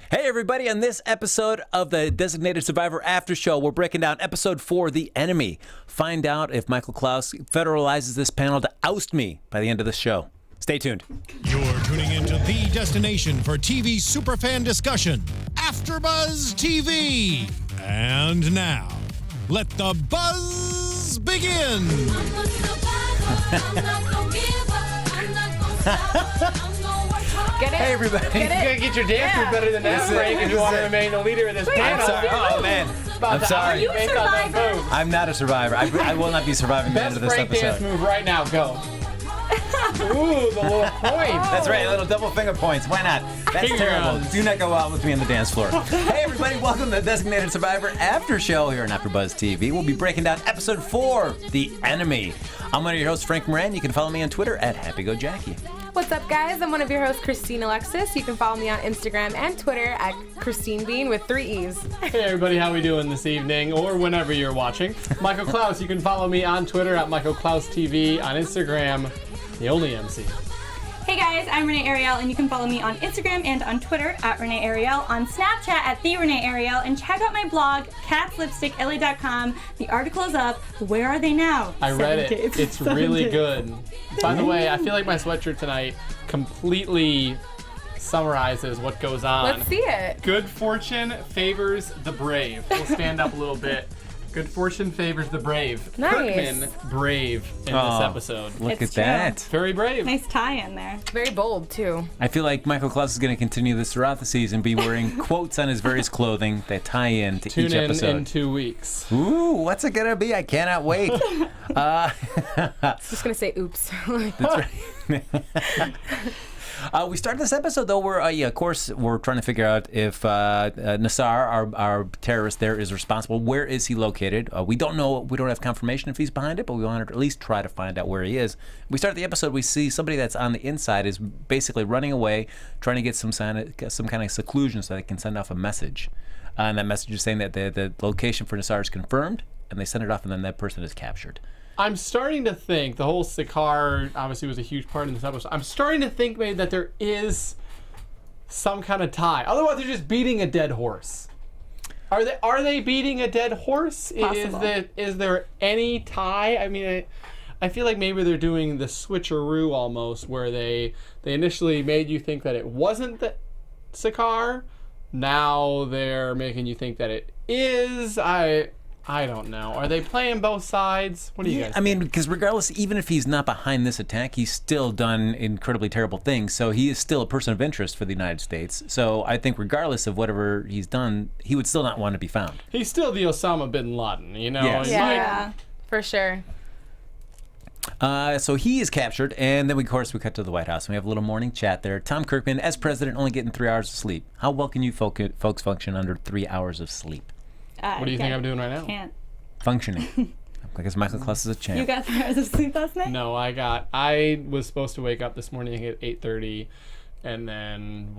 Hey everybody, on this episode of the Designated Survivor After Show, we're breaking down episode 4, The Enemy. Find out if Michael Clouse federalizes this panel to oust me by the end of the show. Stay tuned. You're tuning into the destination for TV superfan discussion, Afterbuzz TV. And now, let the buzz begin. Get it? Hey everybody. Get it? You gotta get your dance move better than that, Frank, if you want to remain the leader of this panel. I'm sorry. Oh man, I'm sorry. you a survivor? I'm not a survivor. I will not be surviving the end Best of this Frank episode. dance move right now, go. Ooh, the little point. That's right, little double finger points. Why not? That's Finger terrible. guns. Do not go out with me on the dance floor. Hey everybody, welcome to the Designated Survivor After Show here on Afterbuzz TV. We'll be breaking down episode 4, The Enemy. I'm one of your hosts, Frank Moran. You can follow me on Twitter at HappyGoJackie. What's up, guys? I'm one of your hosts, Christine Alexis. You can follow me on Instagram and Twitter at Christine Bean with 3 E's. Hey everybody, how we doing this evening, or whenever you're watching? Michael Clouse, you can follow me on Twitter at MichaelClouseTV, on Instagram, the only MC. Hey guys, I'm Renee Ariel, and you can follow me on Instagram and on Twitter at Renee Ariel, on Snapchat at The Renee Ariel, and check out my blog, catslipstickla.com. The article is up. Where are they now? I read it. It's really good. By the way, I feel like my sweatshirt tonight completely summarizes what goes on. Let's see it. Good fortune favors the brave. We'll stand up a little bit. Good fortune favors the brave. Nice. Kirkman, brave in this episode. Look It's at that. Very brave. Nice tie in there. Very bold, too. I feel like Michael Clouse is going to continue this throughout the season, be wearing quotes on his various clothing that tie in to Tune each in episode. 2 weeks. Ooh, what's it going to be? I cannot wait. Just gonna say oops. That's right. We started this episode, though, where, of course, we're trying to figure out if Nassar, our terrorist there, is responsible. Where is he located? We don't know. We don't have confirmation if he's behind it, but we wanted to at least try to find out where he is. We start the episode, we see somebody that's on the inside is basically running away, trying to get some kind of seclusion so they can send off a message. And that message is saying that the location for Nassar is confirmed, and they send it off, and then that person is captured. I'm starting to think the whole Sakaar obviously was a huge part in this episode. I'm starting to think maybe that there is some kind of tie. Otherwise, they're just beating a dead horse. Are they beating a dead horse? Possible. Is there any tie? I mean, I feel like maybe they're doing the switcheroo almost, where they initially made you think that it wasn't the Sakaar. Now they're making you think that it is. I don't know. Are they playing both sides? What do you guys think? I mean, because regardless, even if he's not behind this attack, he's still done incredibly terrible things. So he is still a person of interest for the United States. So I think regardless of whatever he's done, he would still not want to be found. He's still the Osama bin Laden, you know? Yes. And Yeah, for sure. So he is captured, and then, of course, we cut to the White House, and we have a little morning chat there. Tom Kirkman, as president, only getting 3 hours of sleep. How well can you folks function under 3 hours of sleep? What do you think I'm doing right now? Can't. Functioning. I guess Michael Clouse is a champ. You got 3 hours of sleep last night? No, I was supposed to wake up this morning at 8:30, and then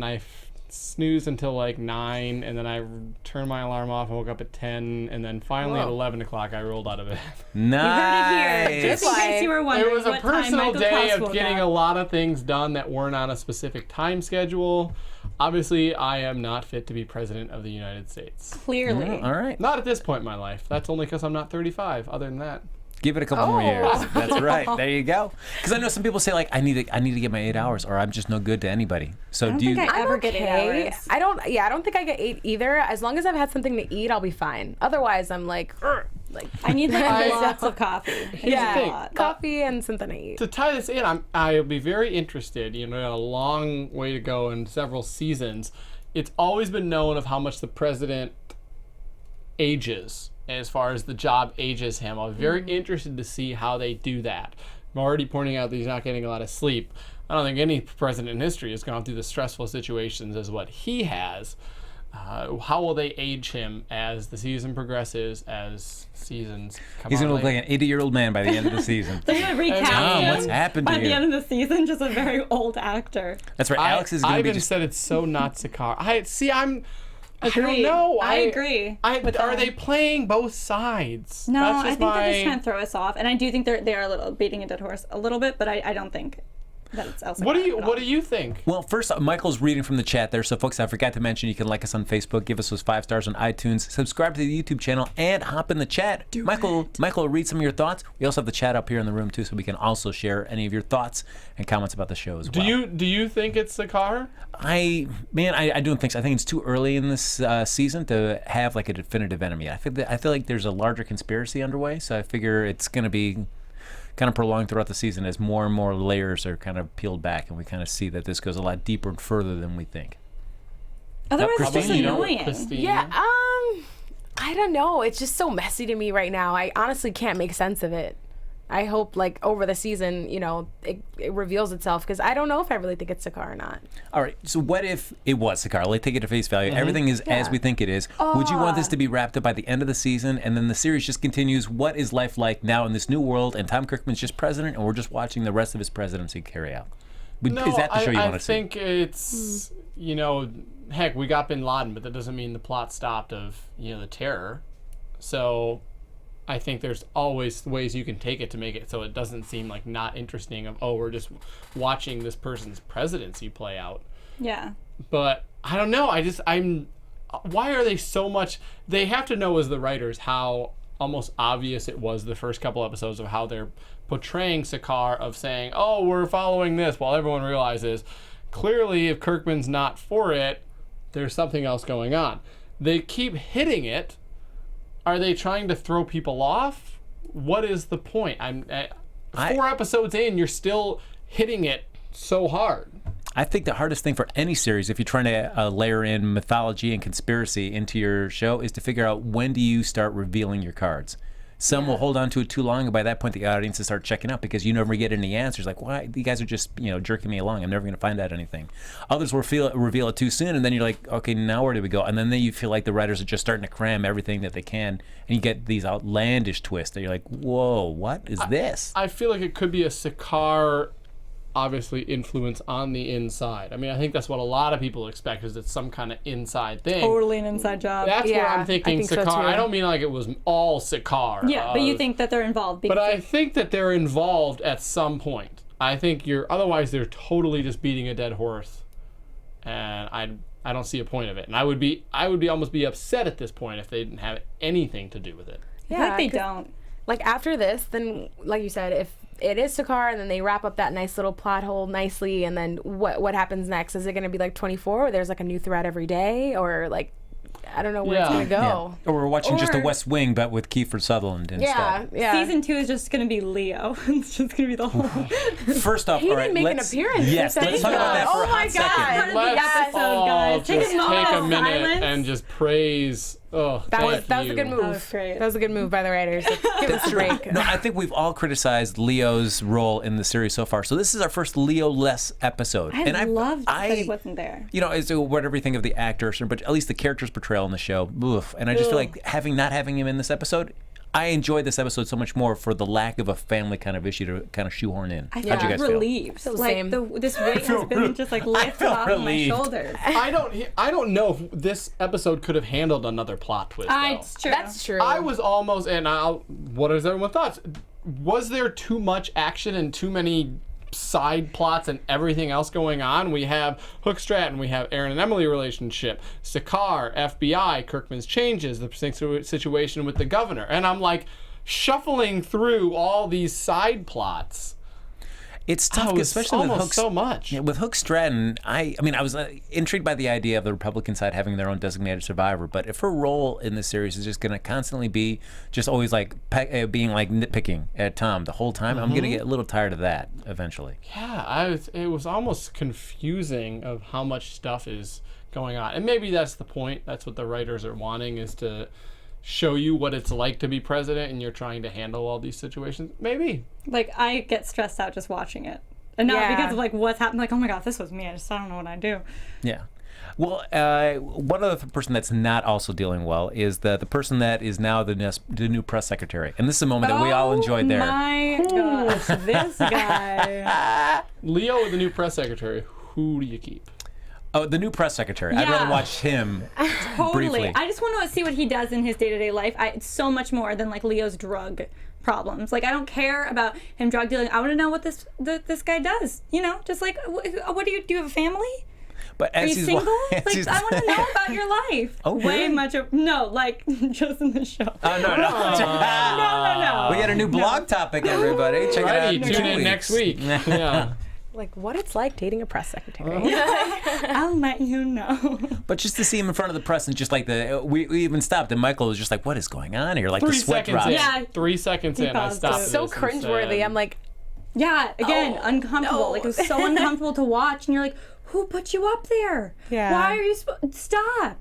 I snoozed until like 9, and then I turned my alarm off and woke up at 10, and then finally at 11 o'clock I rolled out of bed. Nice. You heard it here. Just in case you were wondering It was a what time personal Michael day Clouse of woke getting up. a lot of things done that weren't on a specific time schedule. Obviously, I am not fit to be president of the United States. Clearly. All right. Not at this point in my life. That's only because I'm not 35. Other than that. Give it a couple more years. That's right. There you go. Because I know some people say, like, I need to get my 8 hours, or I'm just no good to anybody. So I don't do you? think I ever get 8 hours. I don't think I get 8 either. As long as I've had something to eat, I'll be fine. Otherwise, I'm like I need like lots of coffee. Here's the thing. coffee and something to eat. To tie this in, I'll be very interested. You know, a long way to go in several seasons. It's always been known of how much the president ages, as far as the job ages him. I'm very interested to see how they do that. I'm already pointing out that he's not getting a lot of sleep. I don't think any president in history has gone through the stressful situations as what he has. How will they age him as the season progresses, as seasons come He's going to on look like an 80-year-old man by the end of the season. They're going to recast Tom, him what's happened to by you? the end of the season, just a very old actor. That's right. Alex is going to I be even just... said it's so not Sakaar. I don't Agreed. know. I agree. But are they playing both sides? No, That's I just think they're just trying to throw us off. And I do think they are a little beating a dead horse a little bit, but I don't think. that it's also What not do you think? Well, first, Michael's reading from the chat there. So, folks, I forgot to mention you can like us on Facebook, give us those 5 stars on iTunes, subscribe to the YouTube channel, and hop in the chat. Michael will read some of your thoughts. We also have the chat up here in the room, too, so we can also share any of your thoughts and comments about the show as well. Do you think it's Sakaar? I don't think so. I think it's too early in this season to have like a definitive enemy. I feel like there's a larger conspiracy underway, so I figure it's going to be kind of prolonged throughout the season as more and more layers are kind of peeled back, and we kind of see that this goes a lot deeper and further than we think. Otherwise, it's just Christine, annoying. Christine? Yeah, I don't know. It's just so messy to me right now. I honestly can't make sense of it. I hope, like, over the season, it reveals itself, because I don't know if I really think it's Sakaar or not. All right, so what if it was Sakaar? Let's take it at face value. Everything is as we think it is. Would you want this to be wrapped up by the end of the season, and then the series just continues? What is life like now in this new world, and Tom Kirkman's just president, and we're just watching the rest of his presidency carry out? Is that the show you want to see? I think it's, heck, we got Bin Laden, but that doesn't mean the plot stopped of, the terror. So I think there's always ways you can take it to make it so it doesn't seem like not interesting of, we're just watching this person's presidency play out. Yeah. But I don't know. Why are they so much, they have to know as the writers how almost obvious it was the first couple episodes of how they're portraying Sakaar, of saying, we're following this, while everyone realizes clearly if Kirkman's not for it, there's something else going on. They keep hitting it. Are they trying to throw people off? What is the point? 4 episodes in, you're still hitting it so hard. I think the hardest thing for any series, if you're trying to layer in mythology and conspiracy into your show, is to figure out when do you start revealing your cards. Some will hold on to it too long, and by that point the audience will start checking out because you never get any answers. Like, why? You guys are just jerking me along. I'm never going to find out anything. Others will reveal it too soon, and then you're like, okay, now where do we go? And then you feel like the writers are just starting to cram everything that they can, and you get these outlandish twists that you're like, whoa, what is this? I feel like it could be a Sakaar, obviously, influence on the inside. I mean, I think that's what a lot of people expect, is it's some kind of inside thing. Totally an inside job. That's what I'm thinking. I think so, Sakaar. too. I don't mean like it was all Sakaar. Yeah, but you think that they're involved. But I think that they're involved at some point. I think otherwise they're totally just beating a dead horse, and I don't see a point of it. And I would almost be upset at this point if they didn't have anything to do with it. I feel like they don't. Like, after this, then, like you said, if it is Sakaar, and then they wrap up that nice little plot hole nicely, and then what happens next? Is it going to be like 24, where there's like a new thread every day, or like, I don't know where it's going to go. Or we're watching just a West Wing, but with Kiefer Sutherland instead. Yeah. Season 2 is just going to be Leo. It's just going to be the whole. First off, He all didn't right, make an appearance. Yes, let's talk about that for a hot second. Let's all guys. Take just a moment take a of minute silence. and just praise. Oh, That was thank a you. good move. That was great. That was a good move by the writers. Like, give us a break. No, I think we've all criticized Leo's role in the series so far. So this is our first Leo-less episode. I loved that he wasn't there. Whatever you think of the actor, but at least the character's portrayal in the show, oof. And I just feel like not having him in this episode, I enjoyed this episode so much more for the lack of a family kind of issue to kind of shoehorn in. I How'd you feel guys feel? relieved. Feel the Like same. this weight has been just like lifted off of my relieved. shoulders. I don't know if this episode could have handled another plot twist. though. It's true. That's true. I was almost, what is everyone's thoughts? Was there too much action and too many side plots and everything else going on? We have Hook Stratton, we have Aaron and Emily relationship, Sakaar, FBI, Kirkman's changes, the situation with the governor, and I'm like shuffling through all these side plots. It's tough, especially with Hook. So much. Yeah, with Hook Stratton, I was intrigued by the idea of the Republican side having their own designated survivor. But if her role in this series is just going to constantly be just always like being like nitpicking at Tom the whole time, I'm going to get a little tired of that eventually. Yeah, it was almost confusing of how much stuff is going on, and maybe that's the point. That's what the writers are wanting, is to show you what it's like to be president, and you're trying to handle all these situations. Maybe. Like, I get stressed out just watching it. And not because of like what's happened. Like, oh my god, if this was me, I don't know what I'd do. Yeah. Well, one other person that's not also dealing well is the person that is now the new press secretary. And this is a moment that we all enjoyed there. My gosh, this guy. Leo, the new press secretary, who do you keep? Oh, the new press secretary. I'd Yeah. rather watch him Totally. briefly. I just want to see what he does in his day-to-day life. It's so much more than like Leo's drug problems. Like, I don't care about him drug dealing. I want to know what this guy does. You know, just like, what do you have a family? But Are as you he's single? as Like, he's- I want to know about your life. Oh, Way really? much of, no, like, just in the show. Oh, no. No. We got a new blog topic, everybody. Check Righty, it out. tune in next week. Yeah. Like what it's like dating a press secretary. I'll let you know. But just to see him in front of the press and just like we even stopped and Michael was just like, what is going on here? Like 3 the sweat seconds drops. in. Yeah. 3 seconds He in, I paused stopped. it. So this and cringeworthy. said- I'm like, Yeah, again, Oh, uncomfortable. no. Like, it was so uncomfortable to watch, and you're like, who put you up there? Yeah. Why are you Stop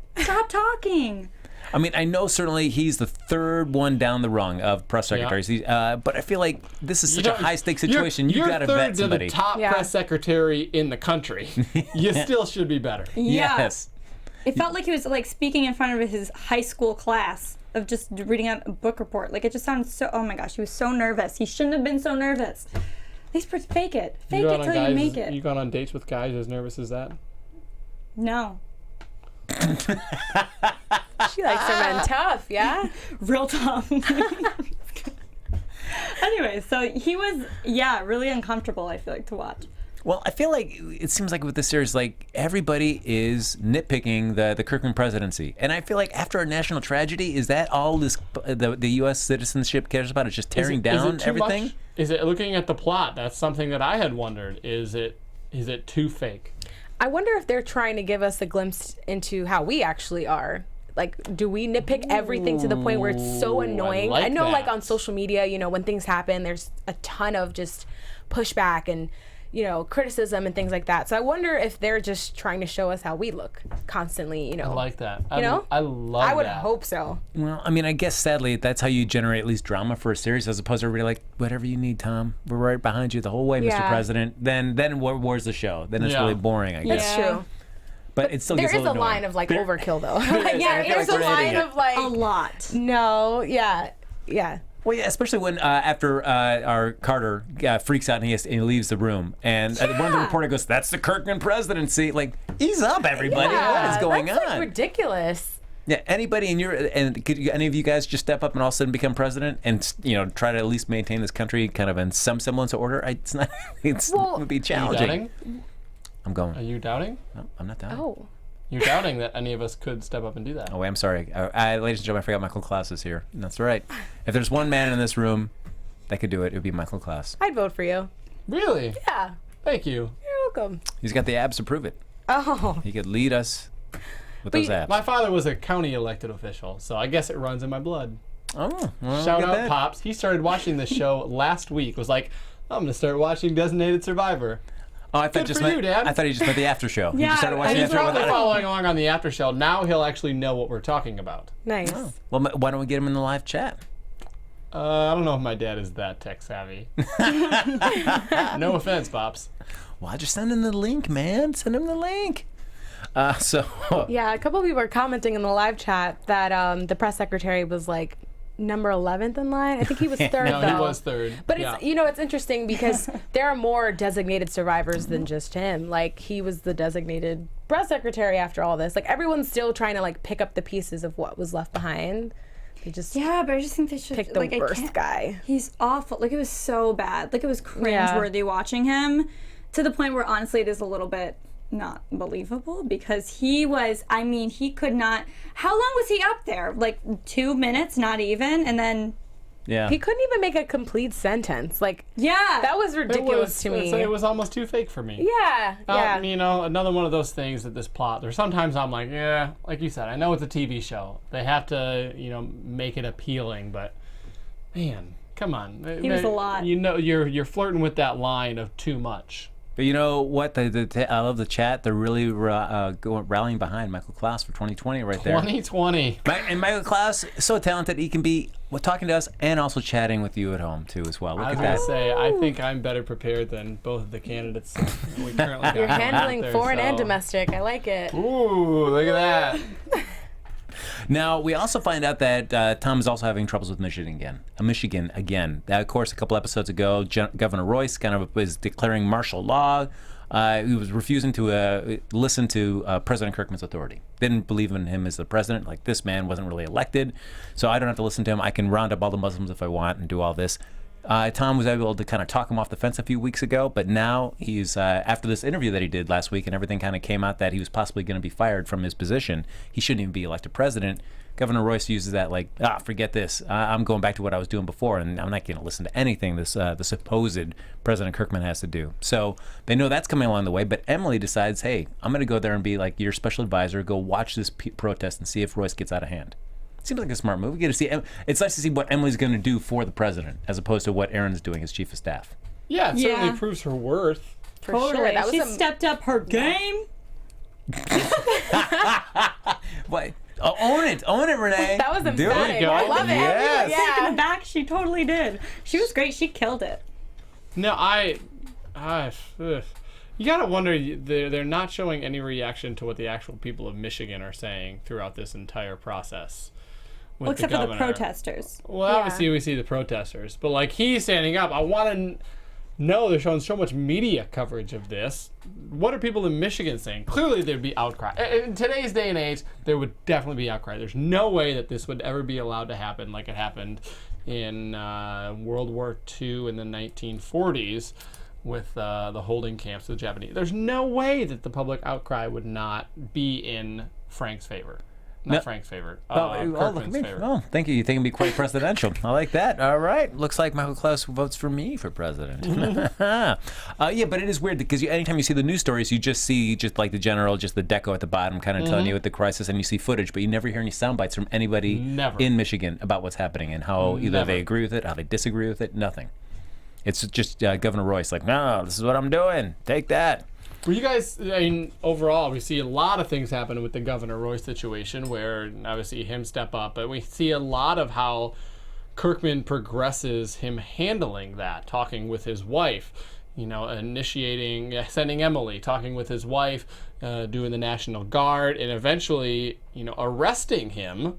talking. I mean, I know certainly he's the third one down the rung of press secretaries. But I feel like this is such a high stakes situation. You got to vet somebody. You're third to the top Yeah. press secretary in the country. You still should be better. Yeah. Yes. It felt like he was like speaking in front of his high school class of just reading out a book report. Like, it just sounded so, oh my gosh, he was so nervous. He shouldn't have been so nervous. At least fake it. Fake it till you make it. You gone on dates with guys as nervous as that? No. she likes her men tough, yeah? Real tough. Anyway, so he was, really uncomfortable, I feel like, to watch. Well, I feel like it seems like with this series, like everybody is nitpicking the Kirkman presidency, and I feel like after a national tragedy, is that all this the U.S. citizenship cares about? Is just tearing down too everything? much? Is it looking at the plot? That's something that I had wondered. Is it too fake? I wonder if they're trying to give us a glimpse into how we actually are. Like, do we nitpick everything to the point where it's so annoying? like I know, like, that. on social media, you know, when things happen, there's a ton of just pushback and, you know, criticism and things like that. So I wonder if they're just trying to show us how we look constantly, you know. I like that. You know? I love I would that. hope so. Well, I mean, I guess sadly that's how you generate at least drama for a series, as opposed to everybody like, whatever you need, Tom, we're right behind you the whole way, Mr. Yeah. President. Then where's the show? Then it's Yeah. really boring, I guess. It's Yeah. true. But it still There gets is a little a line annoying. of, like, overkill, though. I feel There's like a we're line hitting it. of, like, A lot. no, yeah. Well, yeah, especially when after our Carter freaks out and he leaves the room, and one of the Yeah. reporter goes, "That's the Kirkman presidency." Like, ease up, everybody! What is going that's, on? Like, ridiculous. Yeah, anybody in could any of you guys just step up and all of a sudden become president and try to at least maintain this country kind of in some semblance of order? It's not. It would be Are you challenging. doubting? I'm going. Are you doubting? No, I'm not down. Oh. You're doubting that any of us could step up and do that. Oh, wait, I'm sorry. Ladies and gentlemen, I forgot Michael Clouse is here. That's right. If there's one man in this room that could do it, it would be Michael Clouse. I'd vote for you. Really? Yeah. Thank you. You're welcome. He's got the abs to prove it. Oh. He could lead us with those abs. My father was a county elected official, so I guess it runs in my blood. Oh, well, Shout look at out that. Pops. He started watching this show last week. Was like, I'm gonna start watching Designated Survivor. Oh, I thought Good for you, Dad. I thought he just meant the after show. He Yeah, just started watching And the he's after show probably without it. following along on the after show. Now he'll actually know what we're talking about. Nice. Well, why don't we get him in the live chat? I don't know if my dad is that tech savvy. No offense, Pops. Well, just send him the link, man. Send him the link. So Yeah, a couple of people are commenting in the live chat that the press secretary was like number 11th in line. I think he was third, No, though. he was third. But Yeah. it's it's interesting because there are more designated survivors than just him. Like, he was the designated press secretary after all this. Like, everyone's still trying to like pick up the pieces of what was left behind. They just Yeah, but I just think they should picked the like, I worst can't- guy. He's awful. Like, it was so bad. Like, it was Yeah. cringeworthy watching him, to the point where honestly it is a little bit not believable, because he could not. How long was he up there? Like 2 minutes, not even, and then yeah, He couldn't even make a complete sentence. Like, yeah, that was ridiculous to me. It was almost too fake for me. Yeah, yeah. Another one of those things that this plot. There's sometimes I'm like, yeah, like you said, I know it's a TV show. They have to, make it appealing, but man, come on. He was a lot. You're flirting with that line of too much. But you know what? I love the chat. They're really rallying behind Michael Clouse for 2020 right there. 2020. And Michael Clouse is so talented. He can be talking to us and also chatting with you at home too as well. Look I was at gonna that. say, I think I'm better prepared than both of the candidates we currently got You're going out handling there, foreign and so- domestic. I like it. Ooh, look at that. Now, we also find out that Tom is also having troubles with Michigan again. Of course, a couple episodes ago, Governor Royce kind of was declaring martial law. He was refusing to listen to President Kirkman's authority. Didn't believe in him as the president. Like, this man wasn't really elected, so I don't have to listen to him. I can round up all the Muslims if I want and do all this. Tom was able to kind of talk him off the fence a few weeks ago, but now he's, after this interview that he did last week and everything kind of came out that he was possibly going to be fired from his position, he shouldn't even be elected president. Governor Royce uses that like, forget this. I'm going back to what I was doing before, and I'm not going to listen to anything the supposed President Kirkman has to do. So they know that's coming along the way, but Emily decides, hey, I'm going to go there and be like your special advisor, go watch this protest and see if Royce gets out of hand. Seems like a smart move. We get to see. It's nice to see what Emily's going to do for the president, as opposed to what Aaron's doing as chief of staff. Yeah, it certainly proves her worth. For Totally. sure. That was She stepped up her game. What? Oh, own it, Renee. That was Do emphatic. it. I love it. Yes. Taken aback, she totally did. She was great. She killed it. No, you gotta wonder. They're not showing any reaction to what the actual people of Michigan are saying throughout this entire process. Well, except for the protesters. Well, obviously we see the protesters, but like he's standing up. I want to know, they're showing so much media coverage of this. What are people in Michigan saying? Clearly there'd be outcry. In today's day and age, there would definitely be outcry. There's no way that this would ever be allowed to happen like it happened in World War II in the 1940s with the holding camps of the Japanese. There's no way that the public outcry would not be in Frank's favor. Not Frank's favor. Kirkman's favor. Oh, thank you. You think it'd be quite presidential. I like that. All right. Looks like Michael Clouse votes for me for president. Yeah, but it is weird because anytime you see the news stories, you just see like the general, just the deco at the bottom kind of telling you what the crisis, and you see footage, but you never hear any sound bites from anybody in Michigan about what's happening and how either they agree with it, how they disagree with it, nothing. It's just Governor Royce like, no, this is what I'm doing. Take that. Were you guys, I mean, overall, we see a lot of things happen with the Governor Royce situation where obviously him step up, but we see a lot of how Kirkman progresses him handling that, talking with his wife, initiating, sending Emily, talking with his wife, doing the National Guard, and eventually, arresting him.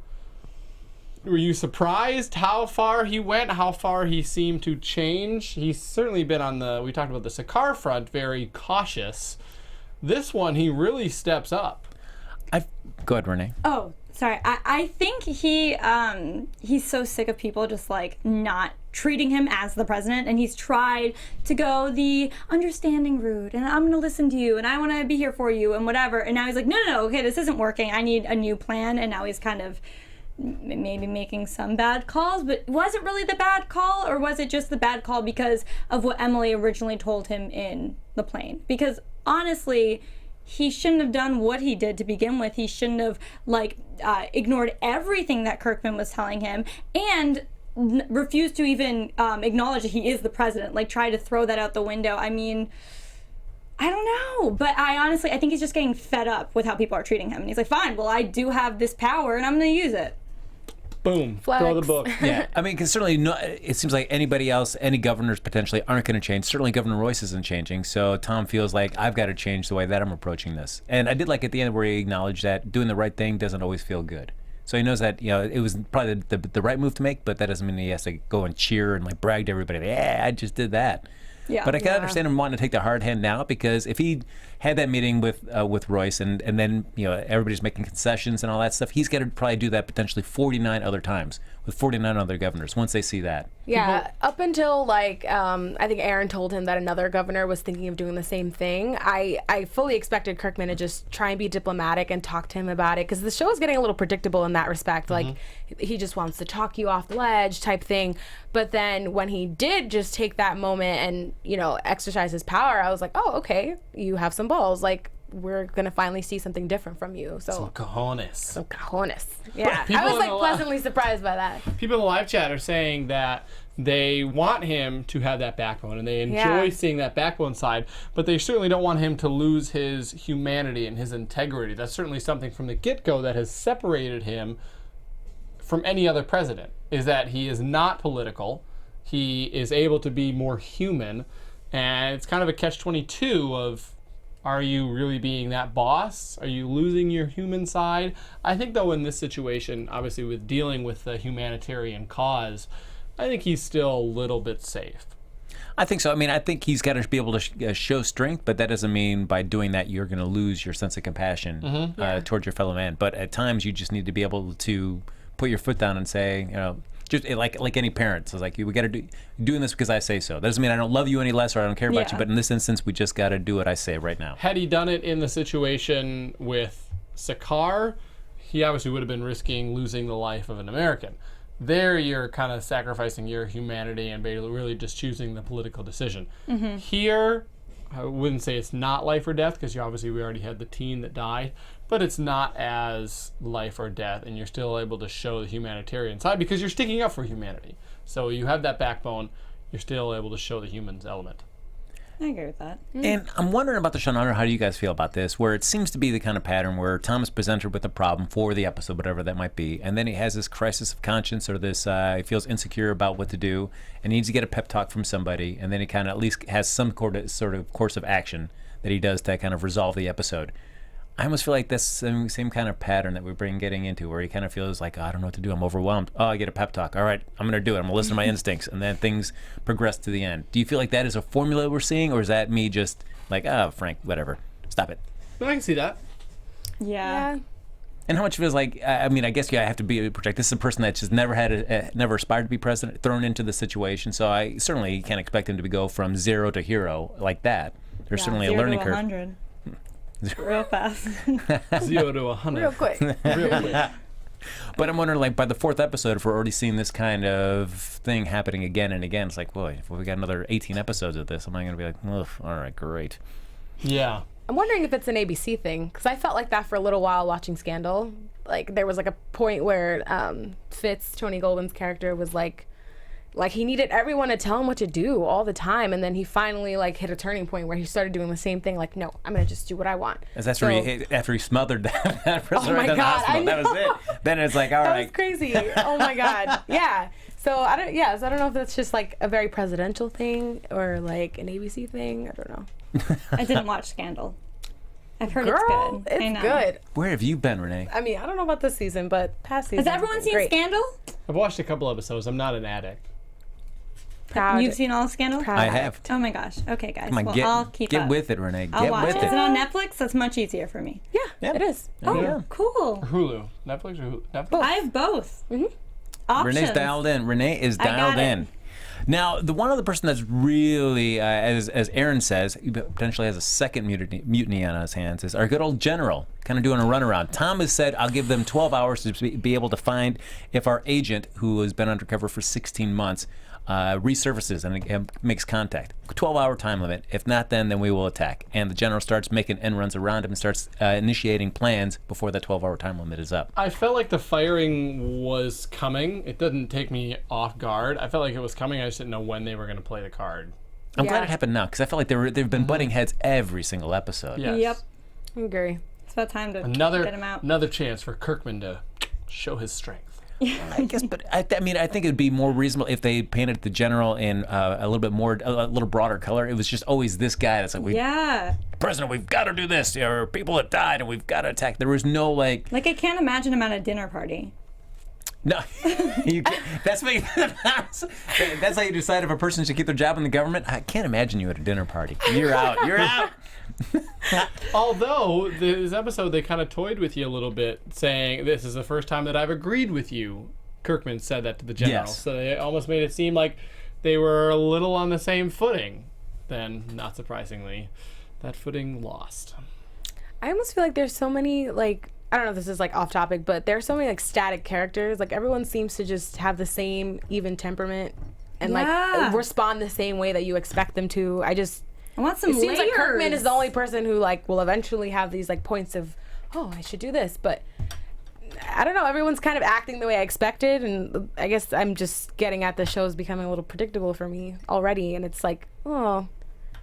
Were you surprised how far he went, how far he seemed to change? He's certainly been we talked about the Sakar front, very cautious. This one, he really steps up. Go ahead, Renee. Oh, sorry. I think he's so sick of people just like not treating him as the president, and he's tried to go the understanding route, and I'm going to listen to you, and I want to be here for you, and whatever. And now he's like, no, okay, this isn't working. I need a new plan. And now he's kind of maybe making some bad calls, but was it really the bad call, or was it just the bad call because of what Emily originally told him in the plane? Because honestly, he shouldn't have done what he did to begin with. He shouldn't have ignored everything that Kirkman was telling him and refused to even acknowledge that he is the president, try to throw that out the window. I mean, I don't know, but I think he's just getting fed up with how people are treating him. And he's like, fine, well, I do have this power and I'm going to use it. Boom. Flex. Throw the book. Yeah, I mean, because certainly it seems like anybody else, any governors potentially aren't going to change. Certainly Governor Royce isn't changing. So Tom feels like, I've got to change the way that I'm approaching this. And I did like at the end where he acknowledged that doing the right thing doesn't always feel good. So he knows that, it was probably the right move to make, but that doesn't mean he has to go and cheer and brag to everybody. Yeah, I just did that. Yeah. But I can understand him wanting to take the hard hand now, because if he had that meeting with Royce and then everybody's making concessions and all that stuff, he's got to probably do that potentially 49 other times with 49 other governors once they see that. Yeah, up until I think Aaron told him that another governor was thinking of doing the same thing. I fully expected Kirkman to just try and be diplomatic and talk to him about it, because the show is getting a little predictable in that respect. He just wants to talk you off the ledge type thing. But then when he did just take that moment and exercise his power, I was like, oh, okay, you have some balls. We're gonna finally see something different from you. So Some cojones. Some cojones. Yeah, People I was in the pleasantly surprised by that. People in the live chat are saying that they want him to have that backbone and they enjoy seeing that backbone side, but they certainly don't want him to lose his humanity and his integrity. That's certainly something from the get-go that has separated him from any other president, is that he is not political. He is able to be more human, and it's kind of a catch-22 of Are you really being that boss? Are you losing your human side? I think, though, in this situation, obviously with dealing with the humanitarian cause, I think he's still a little bit safe. I think so. I mean, I think he's got to be able to show strength, but that doesn't mean by doing that you're going to lose your sense of compassion towards your fellow man. But at times you just need to be able to put your foot down and say, just like any parent. So it's like, we got to doing this because I say so. That doesn't mean I don't love you any less or I don't care about you. But in this instance, we just got to do what I say right now. Had he done it in the situation with Sakaar, he obviously would have been risking losing the life of an American. There, you're kind of sacrificing your humanity and really just choosing the political decision. Here, I wouldn't say it's not life or death because we already had the teen that died, but it's not as life or death, and you're still able to show the humanitarian side because you're sticking up for humanity. So you have that backbone. You're still able to show the humans element. I agree with that. And I'm wondering about the showrunner. How do you guys feel about this? Where it seems to be the kind of pattern where Tom is presented with a problem for the episode, whatever that might be, and then he has this crisis of conscience or this he feels insecure about what to do and needs to get a pep talk from somebody, and then he kind of at least has some sort of course of action that he does to kind of resolve the episode. I almost feel like that's the same kind of pattern that we've been getting into, where he kind of feels like, I don't know what to do. I'm overwhelmed. Oh, I get a pep talk. All right, I'm going to do it. I'm going to listen to my instincts. And then things progress to the end. Do you feel like that is a formula we're seeing, or is that me just like, Frank, whatever. Stop it. No, I can see that. Yeah. And how much of it is like, I mean, I guess I have to be protect. This is a person that's just never never aspired to be president, thrown into the situation. So I certainly can't expect him to go from zero to hero like that. There's certainly a learning curve. 100. Real fast. 0 to 100. Real quick. Real quick. But I'm wondering, like, by the fourth episode, if we're already seeing this kind of thing happening again and again, it's like, boy, if we got another 18 episodes of this, am I going to be like, all right, great. Yeah. I'm wondering if it's an ABC thing, because I felt like that for a little while watching Scandal. Like, there was like a point where Fitz, Tony Golden's character, was like he needed everyone to tell him what to do all the time, and then he finally hit a turning point where he started doing the same thing. Like, no, I'm gonna just do what I want. That's after he smothered that person right in the hospital. I know. That was it. Then it's like, all right. That was crazy. Oh my God. Yeah. So I don't know if that's just like a very presidential thing or like an ABC thing. I don't know. I didn't watch Scandal. I've heard Girl, it's good. I know. It's good. Where have you been, Renee? I mean, I don't know about this season, but past season. Has everyone seen Scandal? I've watched a couple episodes. I'm not an addict. Proud. You've seen all of Scandal? Proud I have. Oh my gosh. Okay, guys. Come on, well, I'll keep get up. with it, Renee. I'll Get watch with it. Is it. it on Netflix? That's much easier for me. Yeah, it is. Oh, Yeah. cool. Hulu. Netflix or Hulu? Netflix? I have both. Options. Renee's dialed in. Renee is I got dialed it. in. Now, the one other person that's really, as Aaron says, he potentially has a second mutiny on his hands is our good old general, kind of doing a runaround. Tom has said, I'll give them 12 hours to be able to find if our agent, who has been undercover for 16 months, resurfaces and makes contact. 12-hour time limit. If not, then we will attack. And the general starts making end runs around him and starts initiating plans before that 12-hour time limit is up. I felt like the firing was coming. It didn't take me off guard. I felt like it was coming. I just didn't know when they were going to play the card. I'm glad it happened now, because I felt like they've been butting heads every single episode. Yes. Yep. I agree. It's about time to get him out. Another chance for Kirkman to show his strength. I guess, but I think it'd be more reasonable if they painted the general in a little broader color. It was just always this guy that's like, President, we've got to do this. There are people that died, and we've got to attack. There was no I can't imagine him at a dinner party. No, you can't. That's how you decide if a person should keep their job in the government. I can't imagine you at a dinner party. You're out. You're out. Although this episode, they kind of toyed with you a little bit, saying this is the first time that I've agreed with you. Kirkman said that to the general, so they almost made it seem like they were a little on the same footing. Then, not surprisingly, that footing lost. I almost feel like there's so many I don't know if this is off topic, but there's so many static characters. Everyone seems to just have the same even temperament and respond the same way that you expect them to. I want some layers. It seems like Kirkman is the only person who will eventually have these points of, oh, I should do this, but I don't know. Everyone's kind of acting the way I expected, and I guess I'm just getting at the show's becoming a little predictable for me already, and it's like, oh,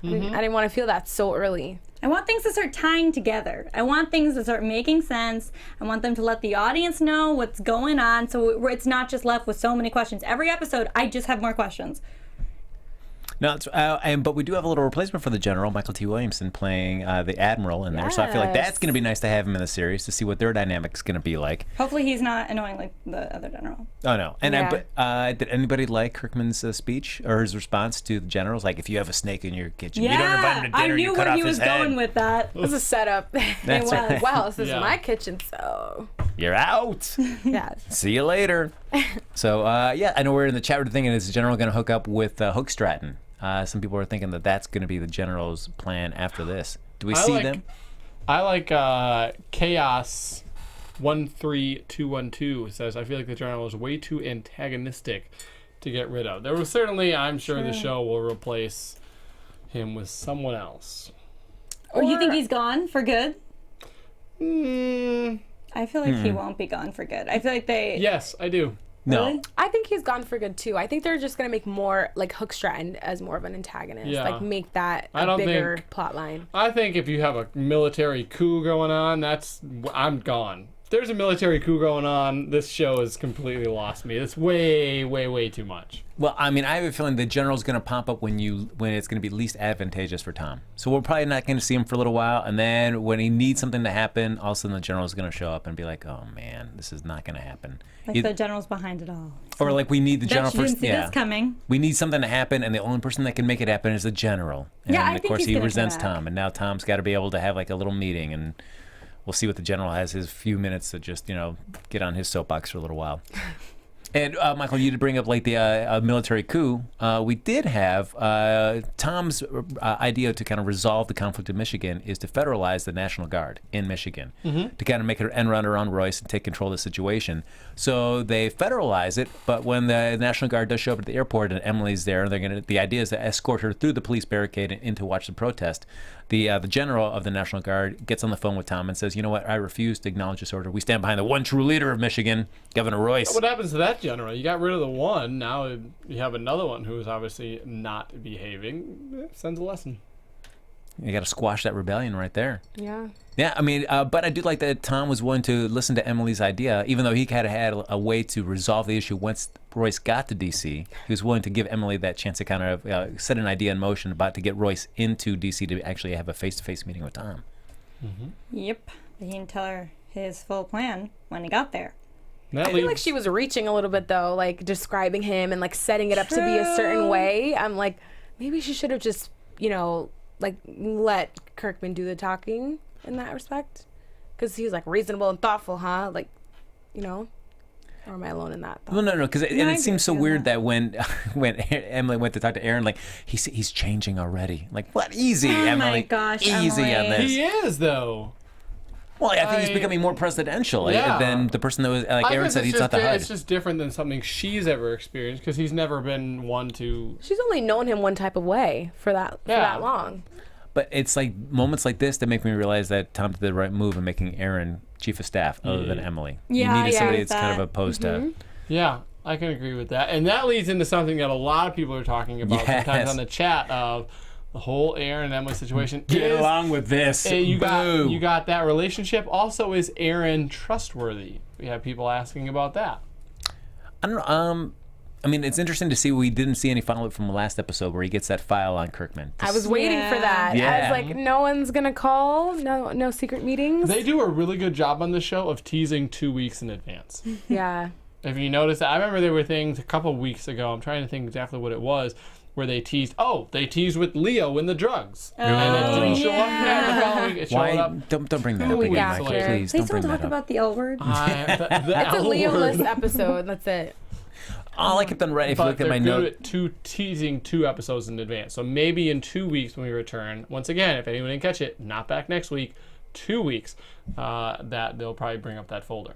I didn't want to feel that so early. I want things to start tying together. I want things to start making sense. I want them to let the audience know what's going on, so it's not just left with so many questions. Every episode, I just have more questions. No, but we do have a little replacement for the general, Michael T. Williamson, playing the admiral in there. So I feel like that's going to be nice to have him in the series to see what their dynamic's going to be like. Hopefully he's not annoying like the other general. Oh no! And did anybody like Kirkman's speech or his response to the generals? Like, if you have a snake in your kitchen, you don't invite him to dinner. I knew you cut where off he was his head. going with that. It was a setup. That's right. Well, this is my kitchen, so You're out. yeah. See you later. So I know we're in the chat. We're thinking, is the general going to hook up with Hook Stratton? Some people are thinking that that's going to be the general's plan after this. Do we see them? I like Chaos 13212 says, I feel like the general is way too antagonistic to get rid of. There was certainly, I'm sure the show will replace him with someone else. Or you think he's gone for good? I feel like he won't be gone for good. I feel like they... Yes, I do. No. Really? I think he's gone for good too. I think they're just gonna make more like Hook Stratton as more of an antagonist. Yeah. Like make that I a don't bigger think- plot line. I think if you have a military coup going on, I'm gone. If there's a military coup going on, this show has completely lost me. It's way, way, way too much. Well, I mean, I have a feeling the general's going to pop up when it's going to be least advantageous for Tom. So we're probably not going to see him for a little while, and then when he needs something to happen, all of a sudden the general's going to show up and be like, "Oh man, this is not going to happen." Like the general's behind it all. Or like we need the general Bet you first. didn't see this coming. We need something to happen, and the only person that can make it happen is the general. And Yeah, I of think course he's he gonna come resents back. Tom, and now Tom's got to be able to have like a little meeting, and we'll see what the general has his few minutes to just get on his soapbox for a little while. And Michael, you did bring up like the military coup. We did have Tom's idea to kind of resolve the conflict in Michigan is to federalize the National Guard in Michigan to kind of make an end run around Royce and take control of the situation. So they federalize it, but when the National Guard does show up at the airport and Emily's there, the idea is to escort her through the police barricade and in to watch the protest. The general of the National Guard gets on the phone with Tom and says, "You know what? I refuse to acknowledge this order. We stand behind the one true leader of Michigan, Governor Royce." What happens to that general? You got rid of the one, now you have another one who is obviously not behaving. Sends a lesson. You got to squash that rebellion right there. Yeah. Yeah, I mean, but I do like that Tom was willing to listen to Emily's idea, even though he kind of had a way to resolve the issue once Royce got to D.C. He was willing to give Emily that chance to kind of set an idea in motion about to get Royce into D.C. to actually have a face-to-face meeting with Tom. Yep. He didn't tell her his full plan when he got there. I feel like she was reaching a little bit though, like describing him and like setting it up to be a certain way. I'm like, maybe she should have just, like let Kirkman do the talking in that respect, because he was like reasonable and thoughtful, huh? Like, or am I alone in that? Well, no, because it seems so with weird that when Emily went to talk to Aaron, like he's changing already. Like, what? Easy, Oh Emily. my gosh, easy Emily. on this. He is, though. Well, I think he's becoming more presidential than the person that was like I Aaron guess said. it's He's not the just- HUD. It's just different than something she's ever experienced because he's never been one to. She's only known him one type of way for that long. But it's like moments like this that make me realize that Tom did the right move in making Aaron chief of staff other than Emily. Yeah, you needed yeah, somebody with that's kind of that. opposed to. Yeah, I can agree with that. And that leads into something that a lot of people are talking about sometimes Yes. on the chat of the whole Aaron and Emily situation. Get along with this. You Boo. got that relationship. Also, is Aaron trustworthy? We have people asking about that. I don't know. I mean, it's interesting to see we didn't see any follow-up from the last episode where he gets that file on Kirkman. I was waiting for that. Yeah. I was like, no one's gonna call. No secret meetings. They do a really good job on the show of teasing 2 weeks in advance. Yeah. If you notice that, I remember there were things a couple weeks ago, I'm trying to think exactly what it was, where they teased with Leo in the drugs. And it didn't show up yet the following week. It showed Why? up. Don't bring that A up week again, after. Michael. Please, Please don't bring don't that talk up. about the L word. It's a Leo-less episode. That's it. All I kept on right. If you But look at they're my good note, at teasing 2 episodes in advance. So maybe in 2 weeks when we return, once again, if anyone didn't catch it, not back next week, 2 weeks, that they'll probably bring up that folder.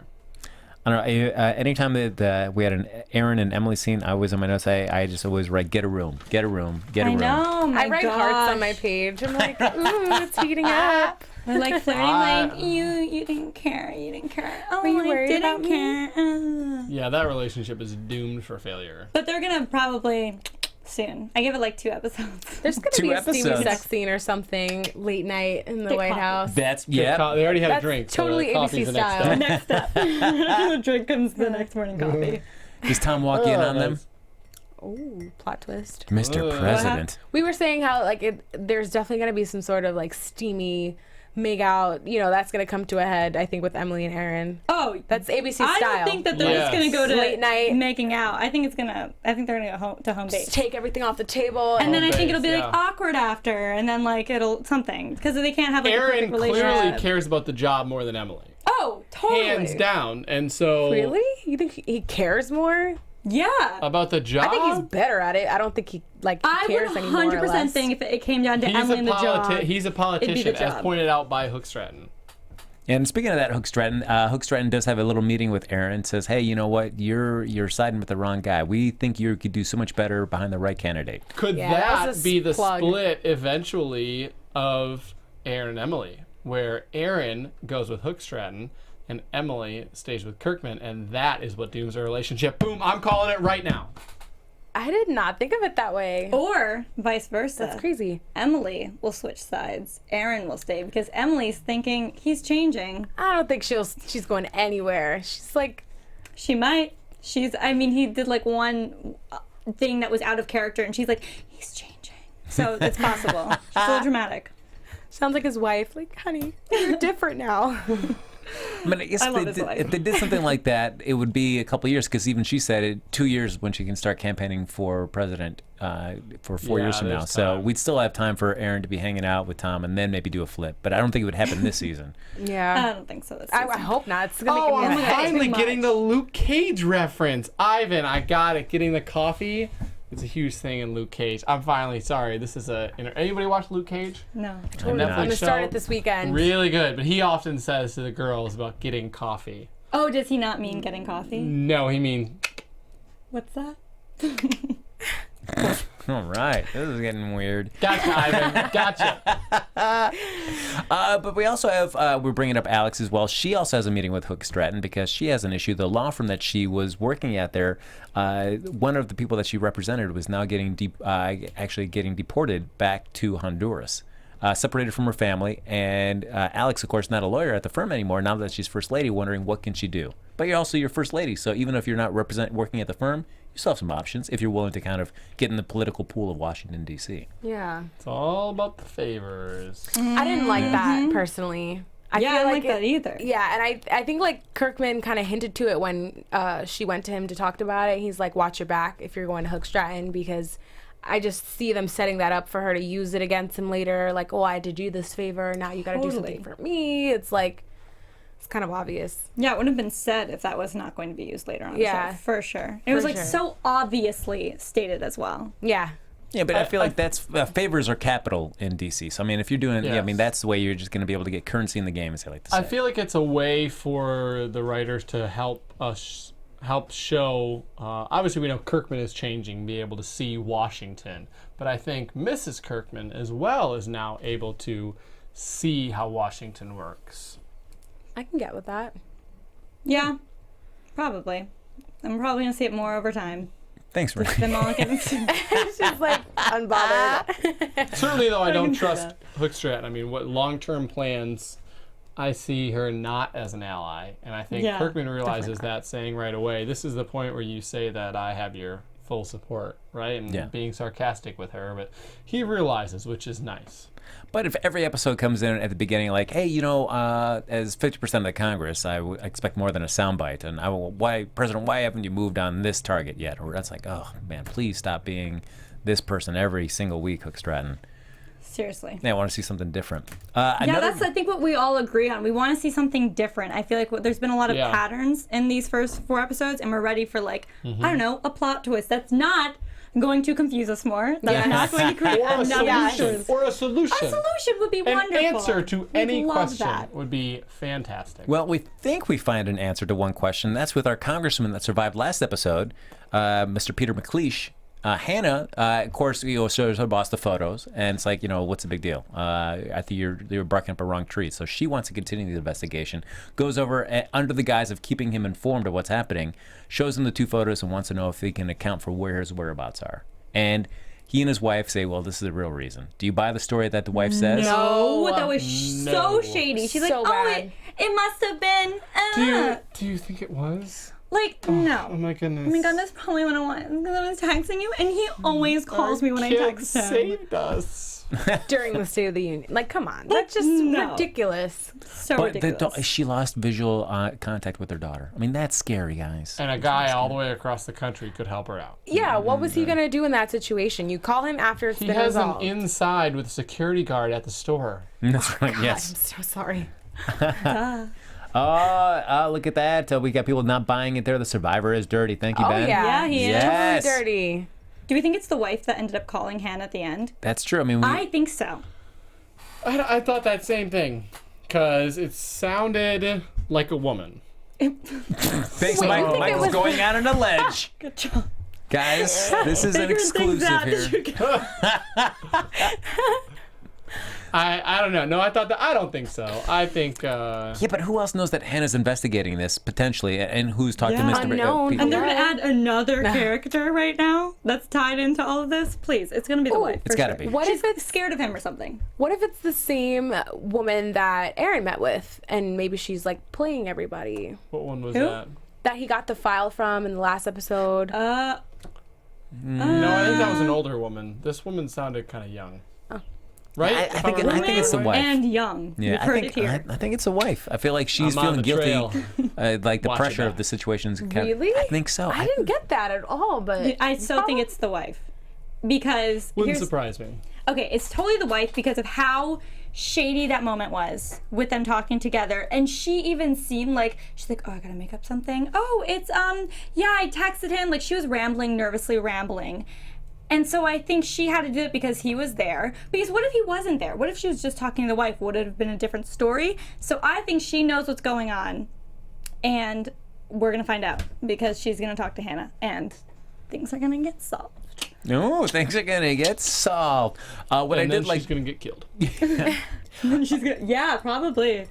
I don't know. Anytime that we had an Aaron and Emily scene, I was in my notes. I just always write, "Get a room, get a room, get a room." I know. My I write hearts on my page. I'm like, ooh, it's heating up. We're like flirting, like you didn't care, you didn't care. Oh, Were you I worried didn't about me? care. Yeah, that relationship is doomed for failure. But they're gonna probably soon. I give it like 2 episodes. There's gonna 2 be a steamy episodes. sex scene or something late night in the Get White coffee. House. That's They already had That's a drink. totally so coffee's ABC the next style. step. Next step. The drink comes the next morning coffee. Does Tom walk in on them? nice. Ooh, plot twist. Mr. President. We were saying how like there's definitely gonna be some sort of like steamy make out. You know, that's gonna come to a head. I think with Emily and Aaron. Oh, That's ABC style. I don't think that they're just Yes. gonna go to Late night. making out. I think they're gonna go home to home base. Just take everything off the table. And then I think base, it'll be like yeah. awkward after, and then like it'll something because they can't have like a Aaron perfect relationship. clearly cares about the job more than Emily. Oh, totally. Hands down. And so Really? You think he cares more? Yeah. about the job. I think he's better at it. I don't think he I cares would anymore. 100% think if it came down to Emily and the job. He's a the politician, as job. pointed out by Hook Stratton. And speaking of that, Hook Stratton does have a little meeting with Aaron. Says, "Hey, you know what? You're siding with the wrong guy. We think you could do so much better behind the right candidate." Could Yeah, that was that a be the plug. split eventually of Aaron and Emily, where Aaron goes with Hook Stratton and Emily stays with Kirkman, and that is what dooms their relationship? Boom! I'm calling it right now. I did not think of it that way. Or vice versa. That's crazy. Emily will switch sides. Aaron will stay because Emily's thinking he's changing. I don't think she's going anywhere. She's like, She might. He did like one thing that was out of character, and she's like, he's changing. So it's possible. She's a little dramatic. sounds like his wife. Like, honey, you're different now. I mean, I guess I love his life. if they did something like that, it would be a couple of years, because even she said it, 2 years when she can start campaigning for president for 4 years from now. there's So time. we'd still have time for Aaron to be hanging out with Tom and then maybe do a flip. But I don't think it would happen this season. Yeah. I don't think so. I hope not. It's gonna Oh, make I'm me finally Too getting much. the Luke Cage reference. Ivan, I got it. Getting the coffee. It's a huge thing in Luke Cage. I'm finally sorry. This is anybody watch Luke Cage? No. I'm Netflix not. I'm gonna start show? it this weekend. Really good, but he often says to the girls about getting coffee. Oh, does he not mean getting coffee? No, he mean What's that? All right, this is getting weird. gotcha, Ivan. Gotcha. But we also have, we're bringing up Alex as well. She also has a meeting with Hook Stratton because she has an issue. The law firm that she was working at there, one of the people that she represented was now getting actually getting deported back to Honduras. Separated from her family, and Alex, of course, not a lawyer at the firm anymore. Now that she's first lady, wondering what can she do. But you're also your first lady, so even if you're not working at the firm, you still have some options if you're willing to kind of get in the political pool of Washington D.C. Yeah. It's all about the favors. I didn't like that personally. I Yeah, feel I don't like like that either. Yeah, and I think like Kirkman kind of hinted to it when she went to him to talk about it. He's like, watch your back if you're going to Hook Stratton, because I just see them setting that up for her to use it against him later. Like, oh, I had to do this favor. Now you got to do Totally. something for me. It's like, it's kind of obvious. Yeah, it would have been said if that was not going to be used later on. in the Yeah. show, for sure. It was like sure. so obviously stated as well. Yeah. Yeah, but I feel like that's favors are capital in DC. So I mean, if you're doing, yeah, I mean, Yes. that's the way you're just going to be able to get currency in the game, as I like to say. I feel like it's a way for the writers to help us show. Obviously, we know Kirkman is changing, be able to see Washington, but I think Mrs. Kirkman as well is now able to see how Washington works. I can get with that. Yeah, probably. I'm probably going to see it more over time. Thanks, Renee. Them all getting She's like unbothered. Certainly, though, I can don't see trust that. Hook Stratton. I mean, what long-term plans? I see her not as an ally, and I think Yeah, Kirkman realizes that, saying right away, "This is the point where you say that I have your full support," right? And Yeah. being sarcastic with her, but he realizes, which is nice. But if every episode comes in at the beginning like, hey, you know, as 50% of the Congress, I expect more than a soundbite, and President, why haven't you moved on this target yet? Or that's like, oh man, please stop being this person every single week, Hook Stratton. Seriously. Yeah, I want to see something different. Yeah, that's I think what we all agree on. We want to see something different. I feel like there's been a lot of Yeah. patterns in these first 4 episodes, and we're ready for I don't know, a plot twist that's not going to confuse us more. That's not going to create Or a another solution. Or a solution. A solution would be An wonderful. answer to We'd any love question that. would be fantastic. Well, we think we find an answer to one question. That's with our congressman that survived last episode, Mr. Peter McLeish. Hannah, of course, shows her boss the photos, and it's like, what's the big deal? I think you're barking up a wrong tree. So she wants to continue the investigation, goes over under the guise of keeping him informed of what's happening, shows him the 2 photos and wants to know if he can account for where his whereabouts are. And he and his wife say, well, this is the real reason. Do you buy the story that the wife says? No, that was No. so shady. She's So like, oh, bad. it must have been. Do you think it was? Like, no. Oh my goodness. Oh my god, that's probably what I want. Because I was texting you, and he always calls me when I text him. Saved us. During the State of the Union. Like, come on. That's just No. ridiculous. So But ridiculous. she lost visual contact with her daughter. I mean, that's scary, guys. And a guy all the way across the country could help her out. Yeah, what was he going to do in that situation? You call him after it's He been has resolved. an inside with a security guard at the store. That's right. I'm Yes. so sorry. Oh, look at that. We got people not buying it there. The survivor is dirty. Thank you, Oh, Ben. yeah. Yeah, he is. Yes. Totally dirty. Do we think it's the wife that ended up calling Hannah at the end? That's true. I mean, I think so. I thought that same thing. Because it sounded like a woman. thanks, Wait, Mike. you think it Michael's was- going out on a ledge. Good job. Guys, this is an Figuring things exclusive out here. as you go. I don't know. No, I don't think so. I think Yeah, but who else knows that Hannah's investigating this potentially, and who's talked to Yeah. Mr. Unknown. people? And they're going to add another character right now that's tied into all of this. Please, it's going to be the wife. It's for gotta sure. be. What She's if it's scared of him or something? What if it's the same woman that Aaron met with, and maybe she's like playing everybody what one was Who? that? that he got the file from in the last episode? No, I think that was an older woman. This woman sounded kind of young. Right? I If think remember it's the right? wife. And young. Yeah, You've I heard think it here. I think it's a wife. I feel like she's I'm on feeling the guilty, trail. like the Watch it pressure of back. the situation's Really? I think so. I didn't get that at all, but I still think it's the wife. Because Wouldn't here's, surprise me. okay, it's totally the wife because of how shady that moment was with them talking together. And she even seemed like, she's like, oh, I gotta make up something. Oh, it's, yeah, I texted him. Like, she was rambling, nervously rambling. And so I think she had to do it because he was there. Because what if he wasn't there? What if she was just talking to the wife? Would it have been a different story? So I think she knows what's going on. And we're gonna find out because she's gonna talk to Hannah and things are gonna get solved. No, things are gonna get solved. What I And then did like, she's going to get killed. She's gonna, yeah, probably.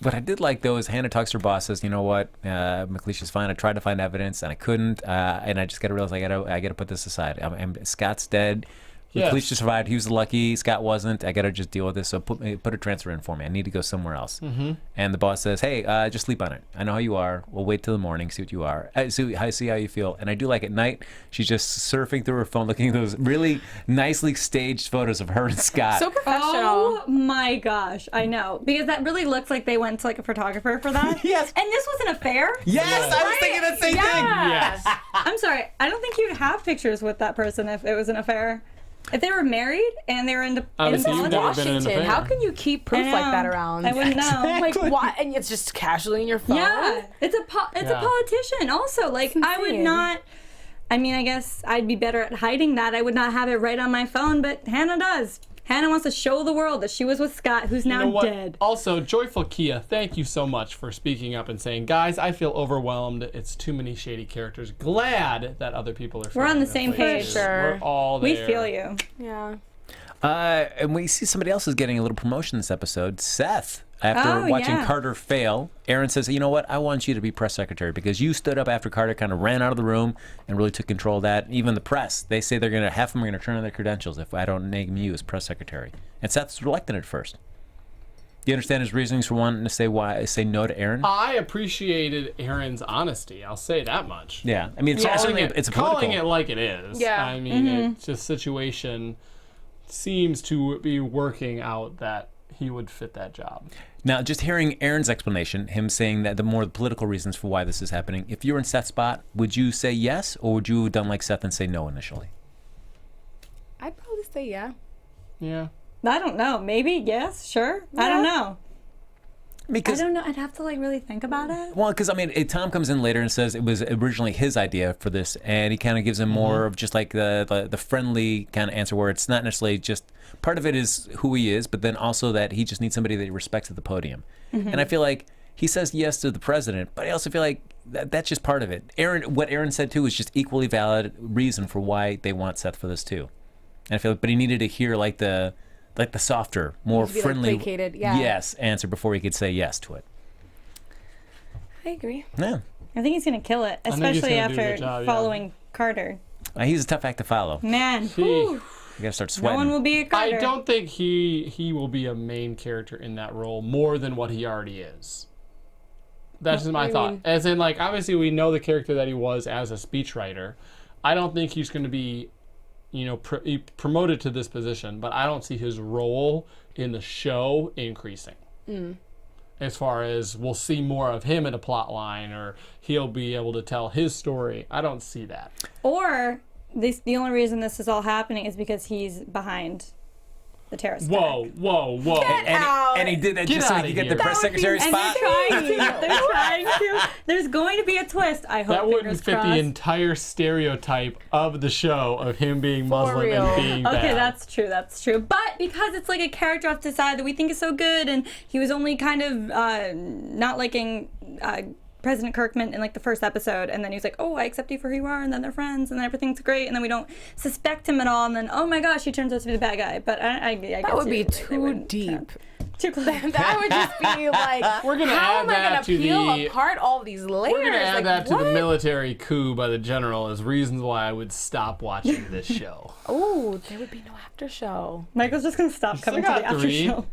what I did like though is Hannah talks to her boss, says, you know what, McLeish's fine. I tried to find evidence and I couldn't, and I just gotta realize I gotta put this aside. Scott's dead. Yes. McLeish survived. He was lucky. Scott wasn't. I gotta just deal with this. So put a transfer in for me. I need to go somewhere else. Mm-hmm. And the boss says, "Hey, just sleep on it. I know how you are. We'll wait till the morning. See what you are. See how you feel." And I do like at night. She's just surfing through her phone, looking at those really nicely staged photos of her and Scott. so professional. Oh my gosh, I know. Because that really looks like they went to like a photographer for that. Yes. And this was an affair? Yes, I was thinking the same thing. Yes. I'm sorry, I don't think you'd have pictures with that person if it was an affair. If they were married and they were into Obviously, you've never been in an Washington. affair. How can you keep proof I like know. that around? I wouldn't know. Like what? And it's just casually in your phone. Yeah, it's a Yeah. politician. Also, like I would insane. not. I mean, I guess I'd be better at hiding that. I would not have it right on my phone, but Hannah does. Hannah wants to show the world that she was with Scott, who's You now know what? dead. Also, Joyful Kia, thank you so much for speaking up and saying, guys, I feel overwhelmed. It's too many shady characters. Glad that other people are We're on feeling the that same way, page. too. Sure. We're all there. We feel you. Yeah. And we see somebody else is getting a little promotion this episode. Seth. After Oh, watching yeah. Carter fail, Aaron says, you know what, I want you to be press secretary because you stood up after Carter kind of ran out of the room and really took control of that. Even the press, they say half of them are going to turn in their credentials if I don't name you as press secretary. And Seth's reluctant at first. Do you understand his reasonings for wanting to say no to Aaron? I appreciated Aaron's honesty. I'll say that much. Yeah, I mean, it's certainly it's a political. Calling it like it is. Yeah. I mean, it's just situation seems to be working out that he would fit that job. Now, just hearing Aaron's explanation, him saying that the more political reasons for why this is happening, if you were in Seth's spot, would you say yes, or would you have done like Seth and say no initially? I'd probably say yeah. Yeah. I don't know. Maybe yes, sure. I don't know. Because I don't know. I'd have to like really think about it. Well, because I mean, Tom comes in later and says it was originally his idea for this, and he kind of gives him more of just like the friendly kind of answer, where it's not necessarily just part of it is who he is, but then also that he just needs somebody that he respects at the podium. And I feel like he says yes to the president, but I also feel like that's just part of it. What Aaron said too is just equally valid reason for why they want Seth for this too. And I feel like, but he needed to hear like the softer, more Needs to be, like, friendly, placated, yeah. yes answer before he could say yes to it. I agree. Yeah. I think he's gonna kill it, think he's especially gonna do a after good job, yeah. following Carter. He's a tough act to follow. Man, He- whew, You gotta start no sweating. one will be a I Carter. don't think he will be a main character in that role more than what he already is. That's just my I thought. mean- As in, like, obviously we know the character that he was as a speechwriter. I don't think he's going to be, promoted to this position, but I don't see his role in the show increasing. As far as we'll see more of him in a plot line, or he'll be able to tell his story. I don't see that. Or the only reason this is all happening is because he's behind the terrorist attack. Whoa. And he did that just so he outta could get here. the press secretary And spot. they're trying to. There's going to be a twist. I hope. That wouldn't fingers fit crossed. the entire stereotype of the show of him being Muslim real. and being bad. Okay, that's true. But because it's like a character off to the side that we think is so good, and he was only kind of not liking President Kirkman in like the first episode, and then he was like, "Oh, I accept you for who you are," and then they're friends, and then everything's great, and then we don't suspect him at all, and then oh my gosh, he turns out to be the bad guy. But I guess That would be they too wouldn't, deep. too close. That would just be like, We're gonna how add am I that gonna to peel the- apart all these layers? We're going to add like, that to the what? military coup by the general as reasons why I would stop watching this show. Oh, there would be no after show. Michael's just gonna stop coming to got the after three. show.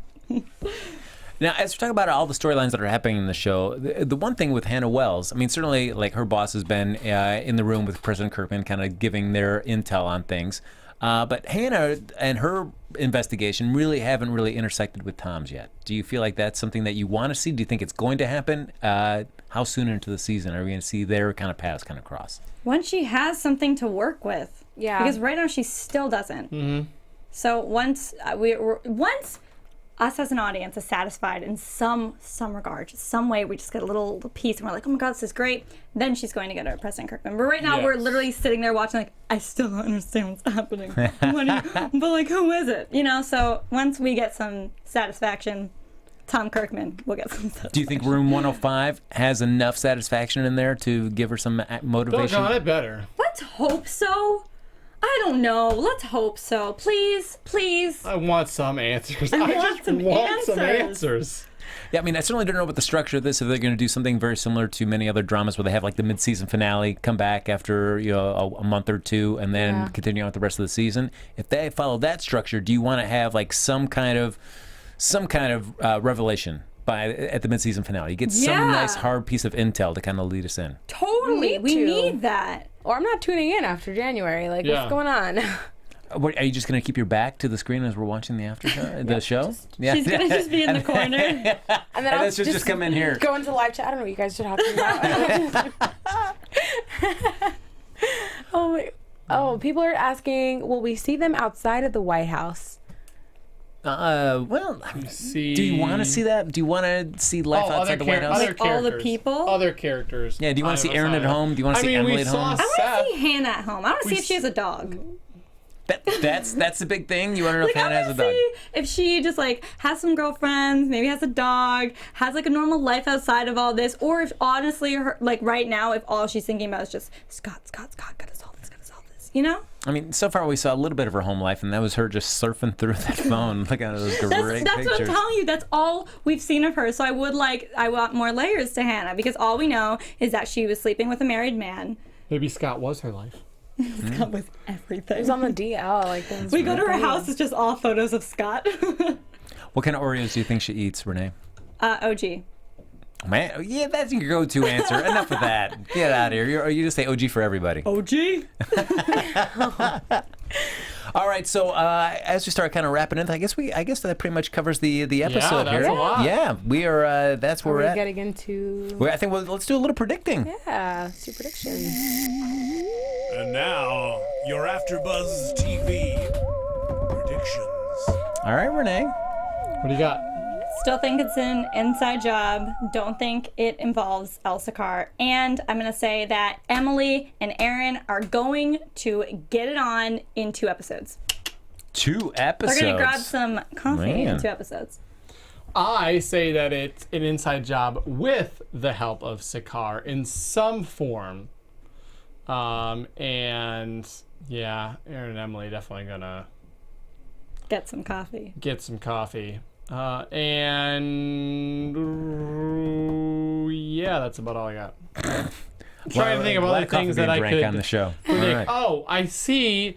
Now, as we talk about all the storylines that are happening in the show, the one thing with Hannah Wells, I mean, certainly, like, her boss has been in the room with President Kirkman, kind of giving their intel on things. But Hannah and her investigation really haven't really intersected with Tom's yet. Do you feel like that's something that you want to see? Do you think it's going to happen? How soon into the season are we going to see their kind of paths kind of cross? Once she has something to work with. Yeah. Because right now she still doesn't. So once once us as an audience is satisfied in some regard, some way, we just get a little piece and we're like, oh my god, this is great. Then she's going to go to President Kirkman. But right now we're Yes. literally sitting there watching like, I still don't understand what's happening. But like, who is it? So once we get some satisfaction, Tom Kirkman will get some satisfaction. Do you think Room 105 has enough satisfaction in there to give her some motivation? Doggone it better. Let's hope so. I don't know. Let's hope so. Please. I want some answers. I I want just some want some answers. answers. Yeah, I mean, I certainly don't know about the structure of this. If they're going to do something very similar to many other dramas where they have like the mid-season finale, come back after a month or two, and then continue on with the rest of the season. If they follow that structure, do you want to have like some kind of revelation at the mid-season finale? You get some Yeah. nice hard piece of intel to kind of lead us in. Totally. We to. need that. Or I'm not tuning in after January. Like, Yeah. what's going on? Are you just going to keep your back to the screen as we're watching the after show, the show? Yeah. She's going to just be in the corner. And then And I'll then she'll just come in here. Go into live chat. I don't know what you guys are talking about. Oh, people are asking, will we see them outside of the White House? Well, See. do you want to see that? Do you want to see life outside the White House? Like all the people? Other characters. Yeah, do you want to see Aaron at outside. home? Do you want to see Emily at home? I want to Seth. see Hannah at home. I want to see if she has a dog. That's the big thing. You want to know if Like, Hannah I has a want to dog? see if she just like has some girlfriends, maybe has a dog, has like a normal life outside of all this, or if honestly, her like right now, if all she's thinking about is just Scott, gotta solve this, you know? I mean, so far we saw a little bit of her home life, and that was her just surfing through that phone, looking at those great That's pictures. what I'm telling you. That's all we've seen of her. So I want more layers to Hannah because all we know is that she was sleeping with a married man. Maybe Scott was her life. Scott was everything. It's on the DL. Like, We go to her house, it's just all photos of Scott. What kind of Oreos do you think she eats, Renee? OG. Man, yeah, that's your go-to answer. Enough of that. Get out of here. You just say OG for everybody. OG? All right, so as we start kind of wrapping it, I guess that pretty much covers the episode that's here. a lot. Yeah, we are. That's where Are we're we at. getting into... I think let's do a little predicting. Yeah, let's do predictions. And now, your AfterBuzz TV predictions. All right, Renee. What do you got? Still think it's an inside job. Don't think it involves Elsa Carr. And I'm going to say that Emily and Aaron are going to get it on in 2 episodes. 2 episodes. They're going to grab some coffee Man. in 2 episodes. I say that it's an inside job with the help of Sakar in some form. And yeah, Aaron and Emily definitely gonna Get some coffee. get some coffee. And yeah, that's about all I got. I'm trying to think of Well, other coffee things being that I drank could on the show. All predict. right. Oh, I see.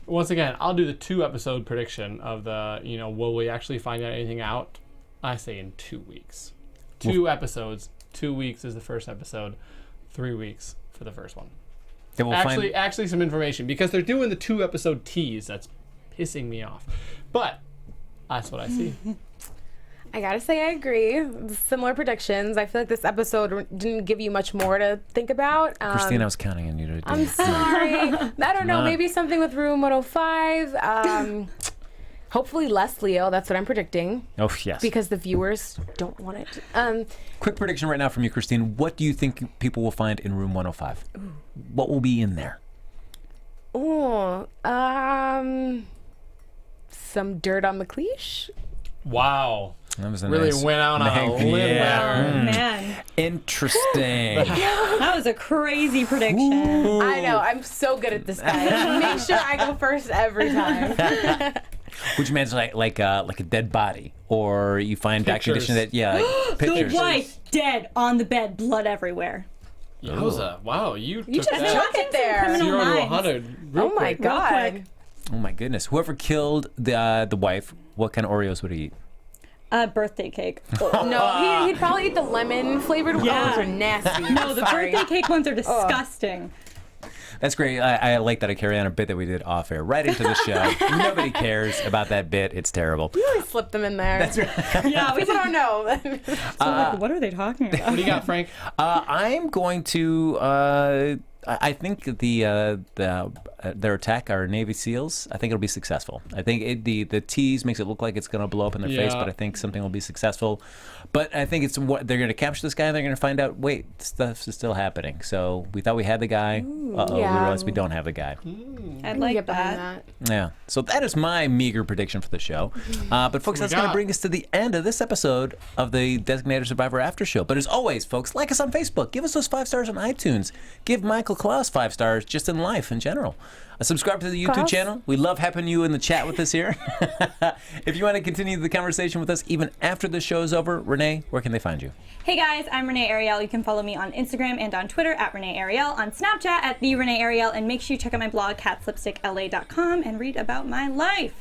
Once again, I'll do the 2-episode prediction of the, will we actually find out anything out? I say in 2 weeks. 2 episodes, 2 weeks is the first episode, 3 weeks for the first one. Then we'll Actually, some information because they're doing the 2-episode tease. That's pissing me off, but that's what I see. I gotta say, I agree. Similar predictions. I feel like this episode didn't give you much more to think about. Christine, I was counting on you to do I'm sorry. I don't know. Maybe something with Room 105. Hopefully less Leo. That's what I'm predicting. Oh, yes. Because the viewers don't want it. Quick prediction right now from you, Christine. What do you think people will find in Room 105? What will be in there? Oh, some dirt on McLeish. Wow. That was a Really nice went out on a limb there. Oh, man. Interesting. That was a crazy prediction. I know. I'm so good at this, guys. Make sure I go first every time. Which means like a dead body, or you find documentation that like pictures. The wife dead on the bed, blood everywhere. Yowza. Wow, you took just that chuck it there. Criminal 0 to minds. 100 real Oh my quick. God. quick. Oh my goodness! Whoever killed the wife, what kind of Oreos would he eat? Birthday cake. No, he'd probably eat the lemon flavored ones. Yeah. Those are nasty. No, the Sorry. birthday cake ones are disgusting. That's great. I like that. I carry on a bit that we did off air right into the show. Nobody cares about that bit. It's terrible. You always slip them in there. That's right. Yeah, we People don't know. like, what are they talking about? What do you got, Frank? I'm going to. I think their attack, our Navy SEALs, I think it'll be successful. I think the tease makes it look like it's going to blow up in their face, Yeah. but I think something will be successful. But I think it's what they're going to capture this guy, and they're going to find out, wait, stuff is still happening. So we thought we had the guy. Uh-oh, we yeah. realized we don't have the guy. I'd like Get behind that. that. Yeah. So that is my meager prediction for the show. But folks, that's we going to got? bring us to the end of this episode of the Designated Survivor After Show. But as always, folks, like us on Facebook. Give us those 5 stars on iTunes. Give Michael Clouse 5 stars just in life in general. Subscribe to the YouTube Clouse? channel. We love having you in the chat with us here. If you want to continue the conversation with us even after the show is over, Renee, where can they find you? Hey guys, I'm Renee Ariel. You can follow me on Instagram and on Twitter at Renee Ariel, on Snapchat at the Renee Ariel, and make sure you check out my blog catslipstickla.com and read about my life.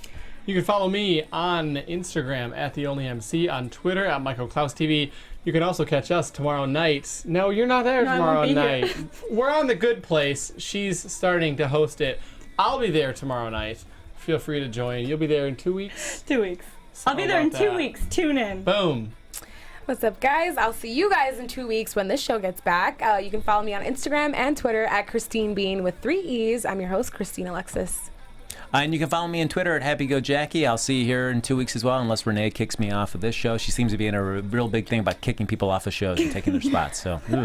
You can follow me on Instagram at TheOnlyMC, on Twitter at MichaelClausTV. You can also catch us tomorrow night. No, you're not there No, I tomorrow won't be here. night. We're on The Good Place. She's starting to host it. I'll be there tomorrow night. Feel free to join. You'll be there in 2 weeks. 2 weeks. I'll be there in 2 weeks. Tune in. Boom. What's up, guys? I'll see you guys in 2 weeks when this show gets back. You can follow me on Instagram and Twitter at Christine Bean with 3 E's. I'm your host, Christine Alexis. And you can follow me on Twitter at HappyGoJackie. I'll see you here in 2 weeks as well, unless Renee kicks me off of this show. She seems to be in a real big thing about kicking people off the shows and taking their spots. So who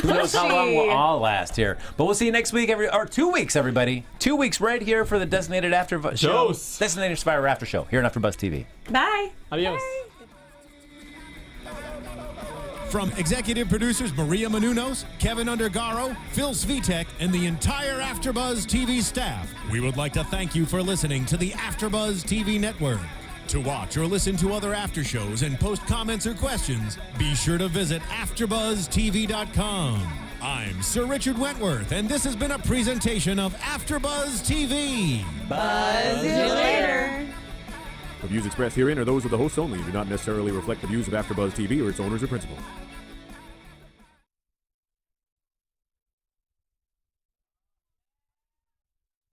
knows how long we'll all last here. But we'll see you next week, or 2 weeks, everybody. 2 weeks right here for the Designated After Show. Dose. Designated Survivor After Show here on AfterBuzz TV. Bye. Adios. From executive producers Maria Menounos, Kevin Undergaro, Phil Svitek, and the entire AfterBuzz TV staff, we would like to thank you for listening to the AfterBuzz TV network. To watch or listen to other after shows and post comments or questions, be sure to visit AfterBuzzTV.com. I'm Sir Richard Wentworth, and this has been a presentation of AfterBuzz TV. See you later. The views expressed herein are those of the hosts only and do not necessarily reflect the views of AfterBuzz TV or its owners or principals.